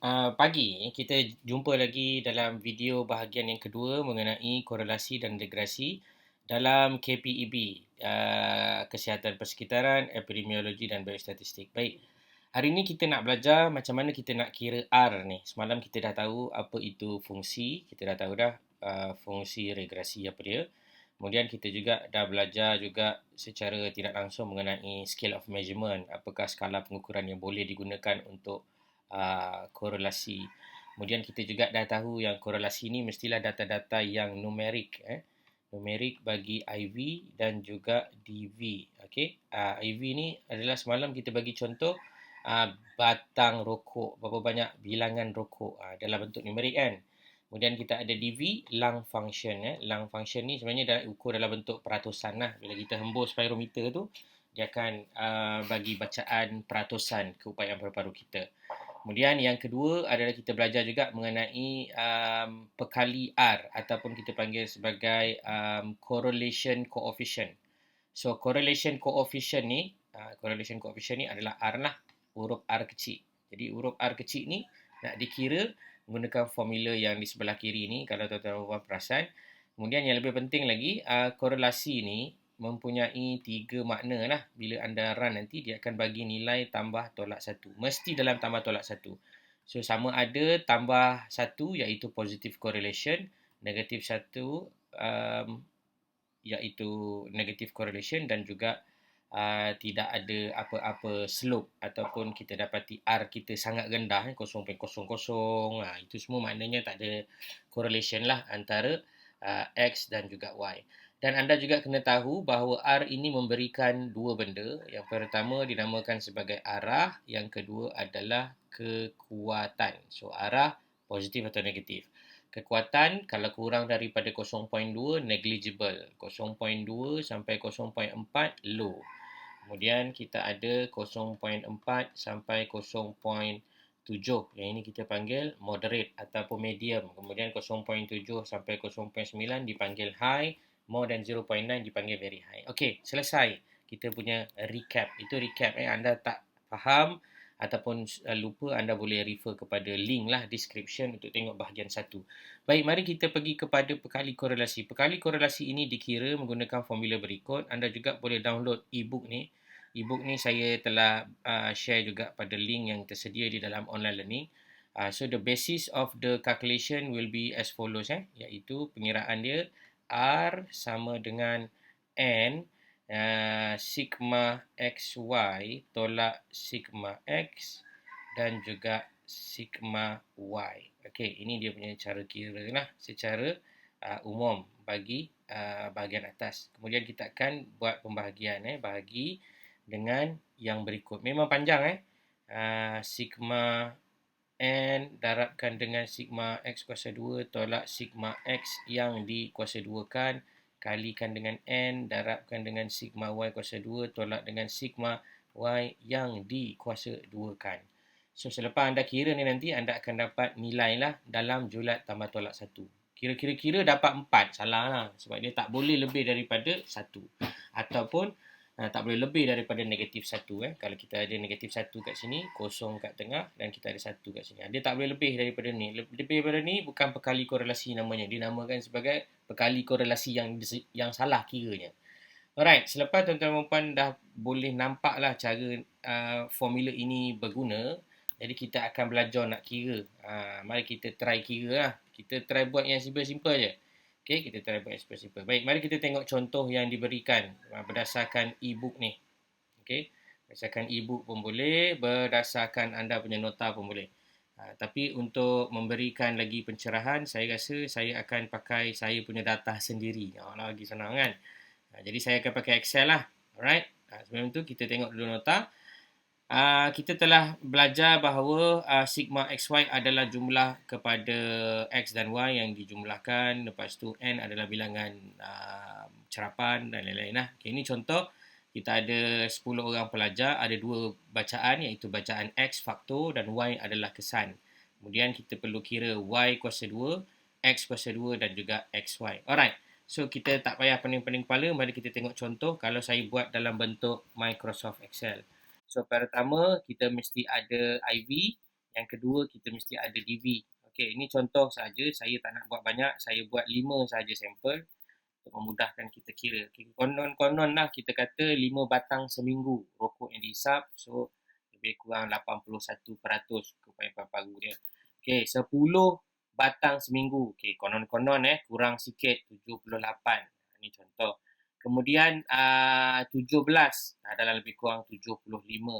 Pagi, kita jumpa lagi dalam video bahagian yang kedua mengenai korelasi dan regresi dalam KPEB, Kesihatan Persekitaran, Epidemiologi dan Biostatistik. Baik, hari ini kita nak belajar macam mana kita nak kira R ni. Semalam kita dah tahu apa itu fungsi, kita dah tahu dah fungsi regresi apa dia. Kemudian kita juga dah belajar juga secara tidak langsung mengenai scale of measurement, apakah skala pengukuran yang boleh digunakan untuk korelasi. Kemudian kita juga dah tahu yang korelasi ni mestilah data-data yang numerik, numerik bagi IV dan juga DV. Okey, IV ni adalah semalam kita bagi contoh batang rokok, berapa banyak bilangan rokok dalam bentuk numerik kan. Kemudian kita ada DV, lung function. Lung function ni sebenarnya dah ukur dalam bentuk peratusan lah. Bila kita hembus spirometer tu, dia akan bagi bacaan peratusan keupayaan paru-paru kita. Kemudian yang kedua adalah kita belajar juga mengenai pekali R ataupun kita panggil sebagai correlation coefficient. So correlation coefficient ni adalah R lah, huruf R kecil. Jadi huruf R kecil ni nak dikira menggunakan formula yang di sebelah kiri ni kalau tuan-tuan perasan. Kemudian yang lebih penting lagi, korelasi ni mempunyai 3 makna lah. Bila anda run nanti, dia akan bagi nilai tambah tolak 1. Mesti dalam tambah tolak 1. So, sama ada tambah 1 iaitu positive correlation, negatif 1 iaitu negative correlation dan juga tidak ada apa-apa slope ataupun kita dapati R kita sangat rendah 0.00. Itu semua maknanya tak ada correlation lah antara X dan juga Y. Dan anda juga kena tahu bahawa R ini memberikan dua benda. Yang pertama dinamakan sebagai arah, yang kedua adalah kekuatan. So arah positif atau negatif. Kekuatan kalau kurang daripada 0.2 negligible, 0.2 sampai 0.4 low. Kemudian kita ada 0.4 sampai 0.7. Yang ini kita panggil moderate ataupun medium. Kemudian 0.7 sampai 0.9 dipanggil high. More than 0.9 dipanggil very high. Okey, selesai kita punya recap. Itu recap. Anda tak faham ataupun lupa, anda boleh refer kepada link lah description untuk tengok bahagian 1. Baik, mari kita pergi kepada pekali korelasi. Pekali korelasi ini dikira menggunakan formula berikut. Anda juga boleh download e-book ni. E-book ni saya telah share juga pada link yang tersedia di dalam online learning. So the basis of the calculation will be as follows, iaitu pengiraan dia R sama dengan N sigma XY tolak sigma X dan juga sigma Y. Okey, ini dia punya cara kira lah secara umum bagi bahagian atas. Kemudian kita akan buat pembahagian bahagi dengan yang berikut. Memang panjang sigma N darabkan dengan sigma X kuasa 2 tolak sigma X yang dikuasa 2kan kalikan dengan N darabkan dengan sigma Y kuasa 2 tolak dengan sigma Y yang dikuasa 2kan. So selepas anda kira ni nanti anda akan dapat nilai lah dalam julat tambah tolak 1. Kira-kira dapat 4, salah lah sebab dia tak boleh lebih daripada 1 ataupun tak boleh lebih daripada negatif 1. Kalau kita ada negatif 1 kat sini, kosong kat tengah dan kita ada 1 kat sini. Dia tak boleh lebih daripada ni. Lebih daripada ni bukan pekali korelasi namanya. Dinamakan sebagai pekali korelasi yang salah kiranya. Alright, selepas tuan-tuan dan puan dah boleh nampak lah cara formula ini berguna, jadi kita akan belajar nak kira. Mari kita try kira lah. Kita try buat yang simple-simple je. Okey, kita try buat simple. Baik, mari kita tengok contoh yang diberikan berdasarkan e-book ni. Okey, berdasarkan e-book pun boleh, berdasarkan anda punya nota pun boleh. Tapi untuk memberikan lagi pencerahan, saya rasa saya akan pakai saya punya data sendiri. Lagi senang kan? Jadi saya akan pakai Excel lah. Alright. Sebelum tu kita tengok dulu nota. Kita telah belajar bahawa sigma XY adalah jumlah kepada X dan Y yang dijumlahkan. Lepas tu N adalah bilangan cerapan dan lain-lain lah. Okay, ini contoh. Kita ada 10 orang pelajar. Ada 2 bacaan iaitu bacaan X faktor dan Y adalah kesan. Kemudian kita perlu kira Y kuasa 2, X kuasa 2 dan juga XY. Alright. So kita tak payah pening-pening kepala. Mari kita tengok contoh kalau saya buat dalam bentuk Microsoft Excel. So pertama kita mesti ada IV Yang kedua, kita mesti ada DV. Okey, ini contoh saja. Saya tak nak buat banyak. Saya buat 5 saja sampel untuk memudahkan kita kira. Okay. Konon-konon lah kita kata 5 batang seminggu rokok yang dihisap. So, lebih kurang 81% keupayaan paru dia. Okey, 10 batang seminggu. Okey, konon-konon kurang sikit 78. Ini contoh. Kemudian 17 dalam lebih kurang 75.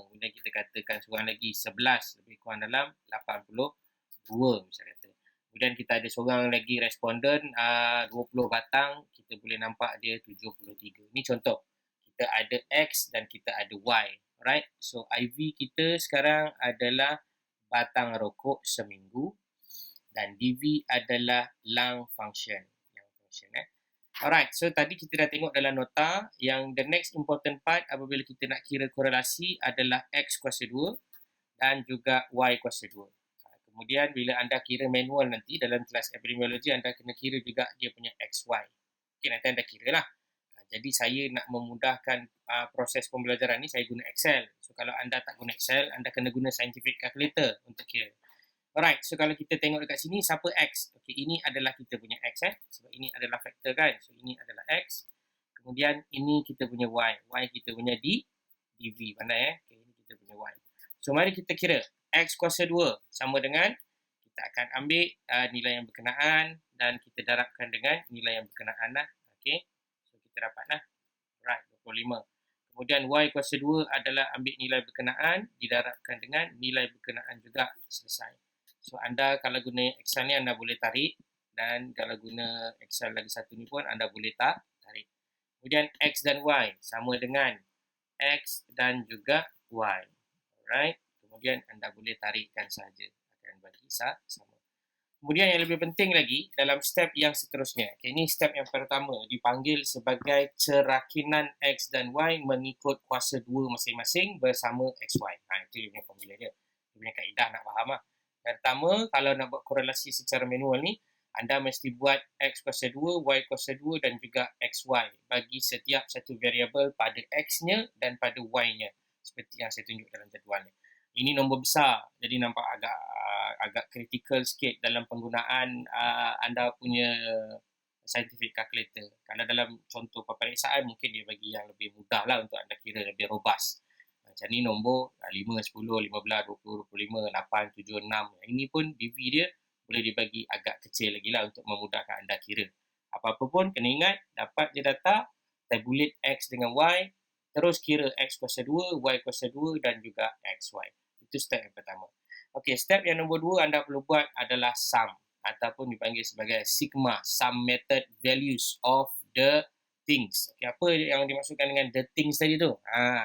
Kemudian kita katakan seorang lagi 11 lebih kurang dalam 82 misalnya kata. Kemudian kita ada seorang lagi responden 20 batang, kita boleh nampak dia 73. Ini contoh. Kita ada X dan kita ada Y. Alright. So IV kita sekarang adalah batang rokok seminggu dan DV adalah lung function. Alright, so tadi kita dah tengok dalam nota yang the next important part apabila kita nak kira korelasi adalah X kuasa 2 dan juga Y kuasa 2. Kemudian bila anda kira manual nanti dalam kelas epidemiologi, anda kena kira juga dia punya XY. Okay, nanti anda kira lah. Jadi saya nak memudahkan proses pembelajaran ni, saya guna Excel. So kalau anda tak guna Excel, anda kena guna scientific calculator untuk kira. Alright, so kalau kita tengok dekat sini, siapa X? Okay, ini adalah kita punya X sebab ini adalah faktor kan. So ini adalah X. Kemudian ini kita punya Y. Y kita punya DV. Pandai okay, ini kita punya Y. So mari kita kira. X kuasa 2 sama dengan, kita akan ambil nilai yang berkenaan dan kita darabkan dengan nilai yang berkenaan lah. Okay, so kita dapat lah. Right, 25. Kemudian Y kuasa 2 adalah ambil nilai berkenaan, didarabkan dengan nilai berkenaan juga, selesai. So anda kalau guna Excel ni anda boleh tarik, dan kalau guna Excel lagi satu ni pun anda boleh tarik. Kemudian X dan Y sama dengan X dan juga Y. Alright. Kemudian anda boleh tarikkan saja, akan bagi sama. Kemudian yang lebih penting lagi dalam step yang seterusnya. Okay, ini step yang pertama dipanggil sebagai cerakinan X dan Y mengikut kuasa 2 masing-masing bersama XY. Itu dia punya formula dia. Dia punya kaedah nak faham lah. Pertama, kalau nak buat korelasi secara manual ni, anda mesti buat X kuasa 2, Y kuasa 2 dan juga XY bagi setiap satu variabel pada X-nya dan pada Y-nya. Seperti yang saya tunjuk dalam jadualnya. Ini nombor besar, jadi nampak agak kritikal sikit dalam penggunaan anda punya scientific calculator. Kalau dalam contoh peperiksaan, mungkin dia bagi yang lebih mudah lah untuk anda kira lebih robust. Macam ni nombor 5, 10, 15, 20, 25, 8, 7, 6. Ini pun DV dia boleh dibagi agak kecil lagi lah untuk memudahkan anda kira. Apa-apa pun kena ingat, dapat je data, tabulate X dengan Y, terus kira X kuasa 2, Y kuasa 2 dan juga XY. Itu step yang pertama. Okey, step yang nombor 2 anda perlu buat adalah sum ataupun dipanggil sebagai sigma, sum method values of the things. Okay, apa yang dimaksudkan dengan the things tadi tu?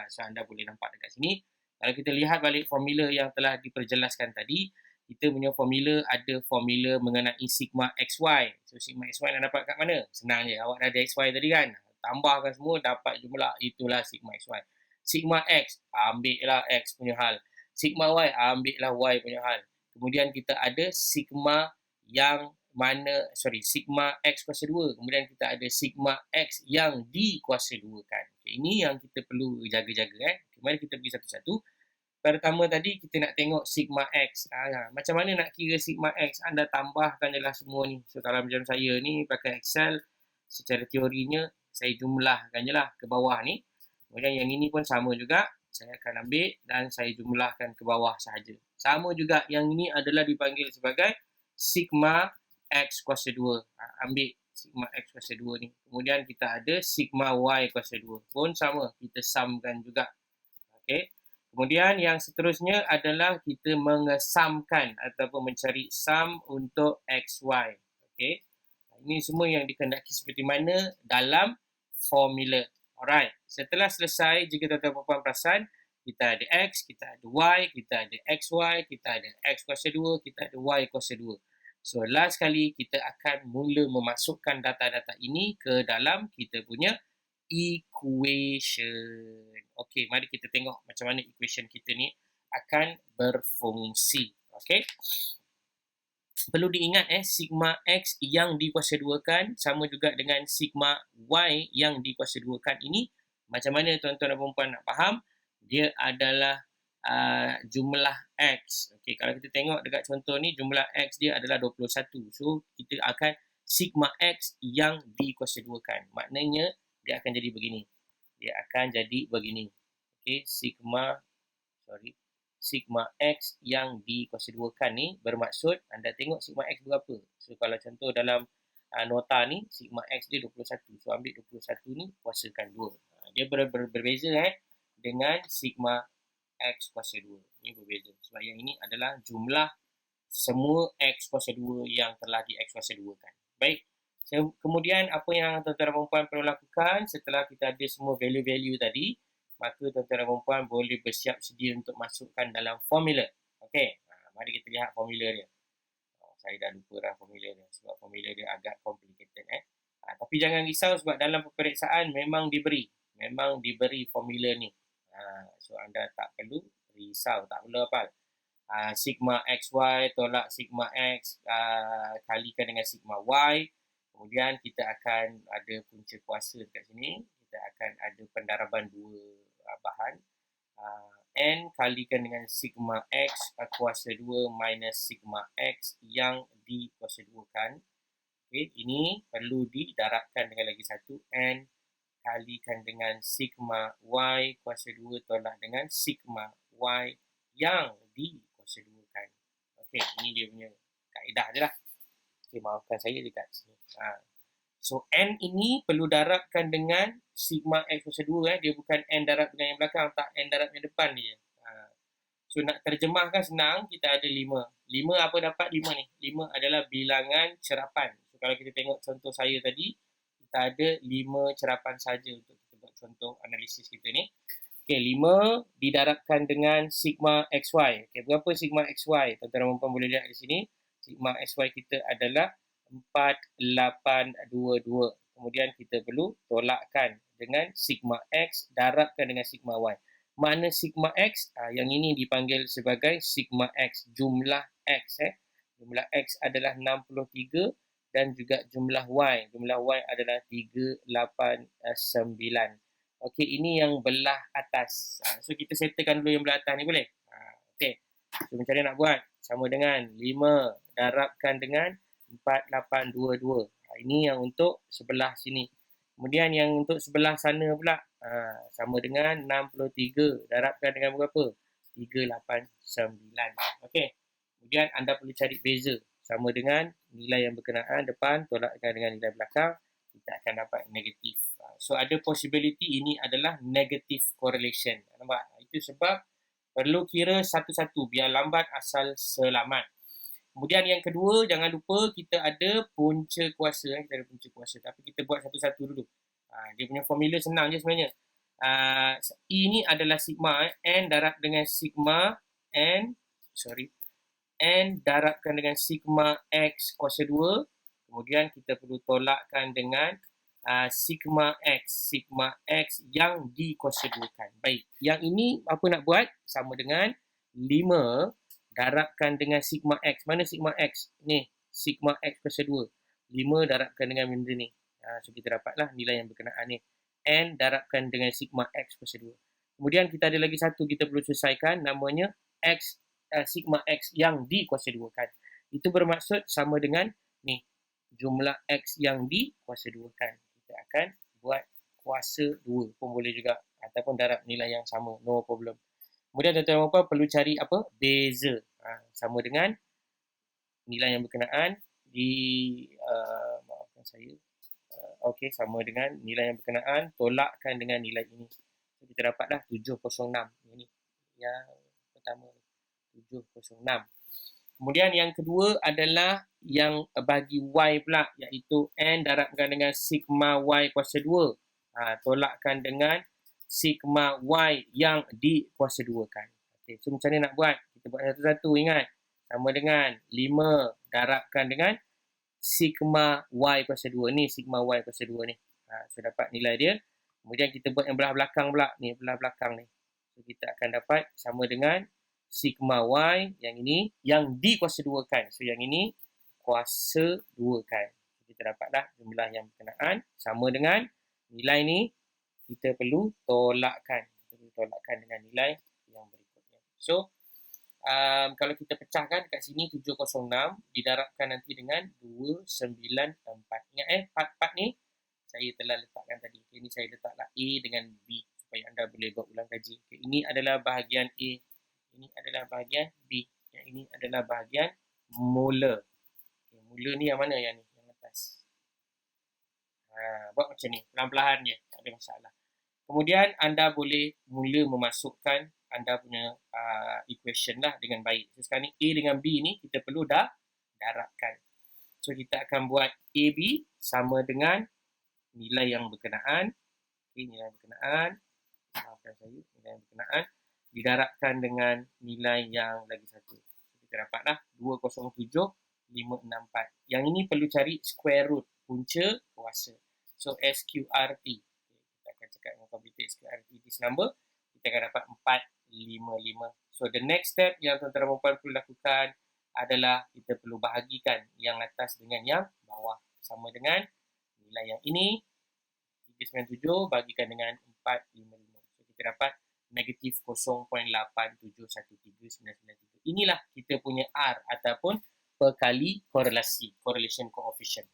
So anda boleh nampak dekat sini. Kalau kita lihat balik formula yang telah diperjelaskan tadi, kita punya formula ada formula mengenai sigma XY. So sigma XY nak dapat kat mana? Senang je. Awak dah ada XY tadi kan? Tambahkan semua, dapat jumlah. Itulah sigma XY. Sigma X, ambil lah X punya hal. Sigma Y, ambil lah Y punya hal. Kemudian kita ada sigma yang sigma X kuasa 2. Kemudian kita ada sigma X yang dikuasa 2 kan. Okay, ini yang kita perlu jaga-jaga. Okay, mari kita pergi satu-satu. Pertama tadi kita nak tengok sigma X. Macam mana nak kira sigma X? Anda tambahkan je lah semua ni. So kalau macam saya ni pakai Excel, secara teorinya saya jumlahkan je lah ke bawah ni. Kemudian yang ini pun sama juga. Saya akan ambil dan saya jumlahkan ke bawah sahaja. Sama juga yang ini adalah dipanggil sebagai sigma X kuasa 2. Ambil sigma X kuasa 2 ni. Kemudian kita ada sigma Y kuasa 2. Pun sama. Kita sumkan juga. Okay. Kemudian yang seterusnya adalah kita mengesamkan ataupun mencari sum untuk XY. Okay. Ini semua yang dikehendaki seperti mana dalam formula. Alright. Setelah selesai, jika tuan-tuan dan puan perasan, kita ada X, kita ada Y, kita ada XY, kita ada X kuasa 2, kita ada Y kuasa 2. So, last kali kita akan mula memasukkan data-data ini ke dalam kita punya equation. Okey, mari kita tengok macam mana equation kita ni akan berfungsi. Okey. Perlu diingat sigma X yang dikuasa 2 kan sama juga dengan sigma Y yang dikuasa 2 kan ini. Macam mana tuan-tuan dan puan-puan nak faham? Dia adalah jumlah X. Okay, kalau kita tengok dekat contoh ni, jumlah X dia adalah 21. So, kita akan sigma X yang dikuasa 2kan. Maknanya, dia akan jadi begini. Dia akan jadi begini. Okay, sigma X yang dikuasa 2kan ni bermaksud anda tengok sigma X berapa. So, kalau contoh dalam nota ni, sigma X dia 21. So, ambil 21 ni, kuasakan 2. Dia berbeza dengan sigma X kuasa 2. Ini berbeza. Sebab yang ini adalah jumlah semua X kuasa 2 yang telah di X kuasa 2kan. Baik. Kemudian apa yang tuan-tuan dan puan perlu lakukan setelah kita ada semua value-value tadi, maka tuan-tuan dan puan boleh bersiap sedia untuk masukkan dalam formula. Okey. Mari kita lihat formula dia. Saya dah lupa dah formula dia sebab formula dia agak complicated. Tapi jangan risau sebab dalam peperiksaan memang diberi formula ni. So anda tak perlu risau, tak perlu hafal. Sigma XY tolak sigma X kalikan dengan sigma Y. Kemudian kita akan ada punca kuasa dekat sini. Kita akan ada pendaraban dua bahan. N kalikan dengan sigma X kuasa 2 minus sigma X yang dikuasa 2kan. Okay, ini perlu didarabkan dengan lagi satu. N kalikan dengan sigma Y kuasa 2 tolak dengan sigma Y yang dikuasa 2kan. Okey, ini dia punya kaedah je lah. Okey, maafkan saya dekat sini. So, N ini perlu darabkan dengan sigma X kuasa 2. Dia bukan N darab dengan yang belakang, tak N darab yang depan dia. So, nak terjemahkan senang, kita ada 5. 5 apa dapat 5 ni? 5 adalah bilangan cerapan. So, kalau kita tengok contoh saya tadi, kita ada 5 cerapan saja untuk kita buat contoh analisis kita ni. Okey, 5 didarabkan dengan sigma XY. Okey, berapa sigma XY? Tuan-tuan dan puan boleh lihat di sini. Sigma XY kita adalah 4822. Kemudian kita perlu tolakkan dengan sigma X darabkan dengan sigma Y. Mana sigma X? Yang ini dipanggil sebagai sigma X, jumlah X. Jumlah X adalah 63 dan juga jumlah Y. Jumlah Y adalah 389. Okey, ini yang belah atas. So, kita settlekan dulu yang belah atas ni boleh? Okey. So, macam mana nak buat? Sama dengan 5 darabkan dengan 4822. Ini yang untuk sebelah sini. Kemudian yang untuk sebelah sana pula. Sama dengan 63 darabkan dengan berapa? 389. Okey. Kemudian anda perlu cari beza. Sama dengan nilai yang berkenaan depan tolakkan dengan nilai belakang, kita akan dapat negatif. So, ada possibility ini adalah negative correlation. Nampak? Itu sebab perlu kira satu-satu biar lambat asal selamat. Kemudian yang kedua, jangan lupa kita ada punca kuasa. Kita ada punca kuasa. Tapi kita buat satu-satu dulu. Dia punya formula senang je sebenarnya. E ni adalah sigma. N darab dengan sigma N darabkan dengan sigma X kuasa 2. Kemudian kita perlu tolakkan dengan sigma X yang dikuasa 2kan. Baik, yang ini apa nak buat? Sama dengan 5 darabkan dengan sigma X. Mana sigma X? Ni, sigma X kuasa 2. 5 darabkan dengan benda ni. So, kita dapatlah nilai yang berkenaan ni. N darabkan dengan sigma X kuasa 2. Kemudian kita ada lagi satu kita perlu selesaikan, namanya X sigma X yang dikuasa 2kan. Itu bermaksud sama dengan ni, jumlah X yang dikuasa 2kan. Kita akan buat kuasa 2 pun boleh juga. Ataupun darab nilai yang sama. No problem. Kemudian tuan-tuan dan puan perlu cari apa? Beza. Sama dengan nilai yang berkenaan di maafkan saya. Okey, sama dengan nilai yang berkenaan tolakkan dengan nilai ini. So, kita dapatlah 706. Ini yang pertama. 706. Kemudian yang kedua adalah yang bagi Y pula, iaitu N darabkan dengan sigma Y kuasa 2. Tolakkan dengan sigma Y yang dikuasa 2kan. Okay, so macam mana nak buat? Kita buat satu-satu, ingat. Sama dengan 5 darabkan dengan sigma Y kuasa 2. Ni sigma Y kuasa 2 ni. So dapat nilai dia. Kemudian kita buat yang belah belakang pula. Ni belah belakang ni. So kita akan dapat sama dengan sigma Y yang ini yang dikuasa 2kan. So yang ini kuasa 2kan. Kita dapatlah jumlah yang berkenaan sama dengan nilai ni kita perlu tolakkan. Kita perlu tolakkan dengan nilai yang berikutnya. So, kalau kita pecahkan kat sini 706 didarabkan nanti dengan 294. Ingat 44 ni saya telah letakkan tadi. Ini saya letaklah A dengan B supaya anda boleh buat ulang kaji. Ini adalah bahagian A. Ini adalah bahagian B. Yang ini adalah bahagian molar. Mula ni yang mana yang ni? Yang atas. Buat macam ni. Pelan-pelan je. Tak ada masalah. Kemudian anda boleh mula memasukkan anda punya equation lah dengan baik. So, sekarang ni A dengan B ni kita perlu dah darabkan. So kita akan buat AB sama dengan nilai yang berkenaan. Okay, nilai yang berkenaan. Maafkan saya, nilai yang berkenaan. Didarabkan dengan nilai yang lagi satu. So, kita dapatlah 207,564. Yang ini perlu cari square root, punca kuasa. So SQRT. Kita akan cakap dengan komputer SQRT this number. Kita akan dapat 455. So the next step yang tuan-tuan dan puan perlu lakukan adalah kita perlu bahagikan yang atas dengan yang bawah. Sama dengan nilai yang ini 397 bagikan dengan 455. So kita dapat negatif 0.8713993. Inilah kita punya R ataupun perkali korelasi, correlation coefficient.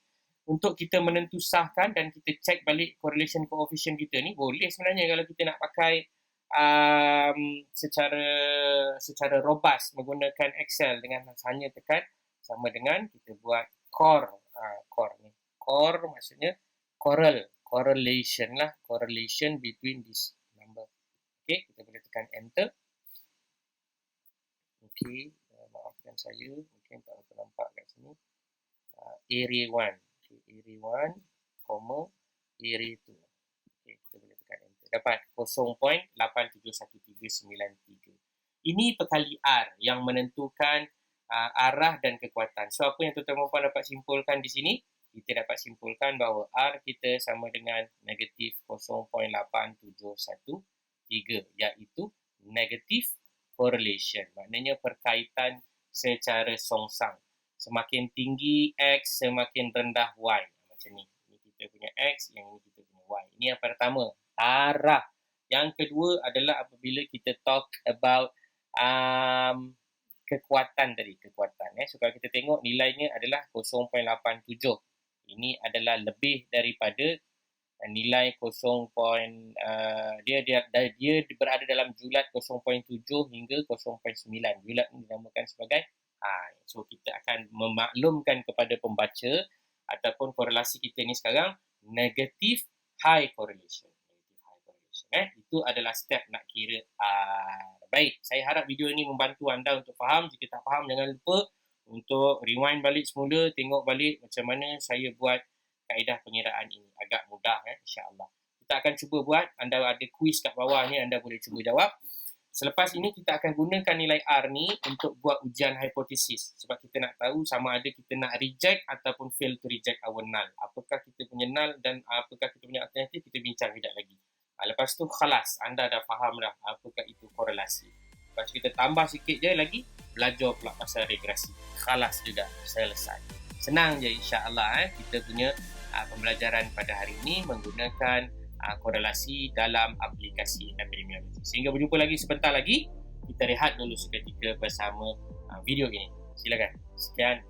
Untuk kita menentu sahkan dan kita cek balik correlation coefficient kita ni, boleh sebenarnya kalau kita nak pakai secara robust menggunakan Excel dengan hanya tekan sama dengan kita buat core ni. Core maksudnya correlation lah, correlation between this number. Okey, kita boleh tekan enter. Okey, maafkan saya, mungkin tak nampak kat sini. Area 1. Okay, area 1, area 2. Okay, kita boleh tekan enter. Dapat 0.871393. Ini perkali R yang menentukan arah dan kekuatan. So, apa yang tuan-tuan dapat simpulkan di sini? Kita dapat simpulkan bahawa R kita sama dengan negatif 0.8713, iaitu negatif correlation. Maknanya perkaitan secara songsang. Semakin tinggi X, semakin rendah Y. Macam ni. Ini kita punya X, yang ini kita punya Y. Ini yang pertama, arah. Yang kedua adalah apabila kita talk about kekuatan tadi. Kekuatan. So, kalau kita tengok nilainya adalah 0.87. Ini adalah lebih daripada nilai 0. Dia berada dalam julat 0.7 hingga 0.9. Julat ini dinamakan sebagai so kita akan memaklumkan kepada pembaca ataupun korelasi kita ni sekarang negatif high correlation. Itu adalah step nak kira baik, saya harap video ini membantu anda untuk faham. Jika tak faham, jangan lupa untuk rewind balik semula, tengok balik macam mana saya buat kaedah pengiraan ini. Agak mudah insya-Allah. Kita akan cuba buat, anda ada quiz kat bawah ni, anda boleh cuba jawab. Selepas ini kita akan gunakan nilai R ni untuk buat ujian hipotesis. Sebab kita nak tahu sama ada kita nak reject ataupun fail to reject our null. Apakah kita punya null dan apakah kita punya alternatif, kita bincang sekejap lagi. Lepas tu khalas, anda dah faham dah apakah itu korelasi. Lepas kita tambah sikit je lagi, belajar pula pasal regresi. Khalas juga, selesai. Senang je insya-Allah kita punya pembelajaran pada hari ini menggunakan korelasi dalam aplikasi epidemiologi. Sehingga berjumpa lagi sebentar lagi. Kita rehat dulu seketika bersama video ini. Silakan. Sekian.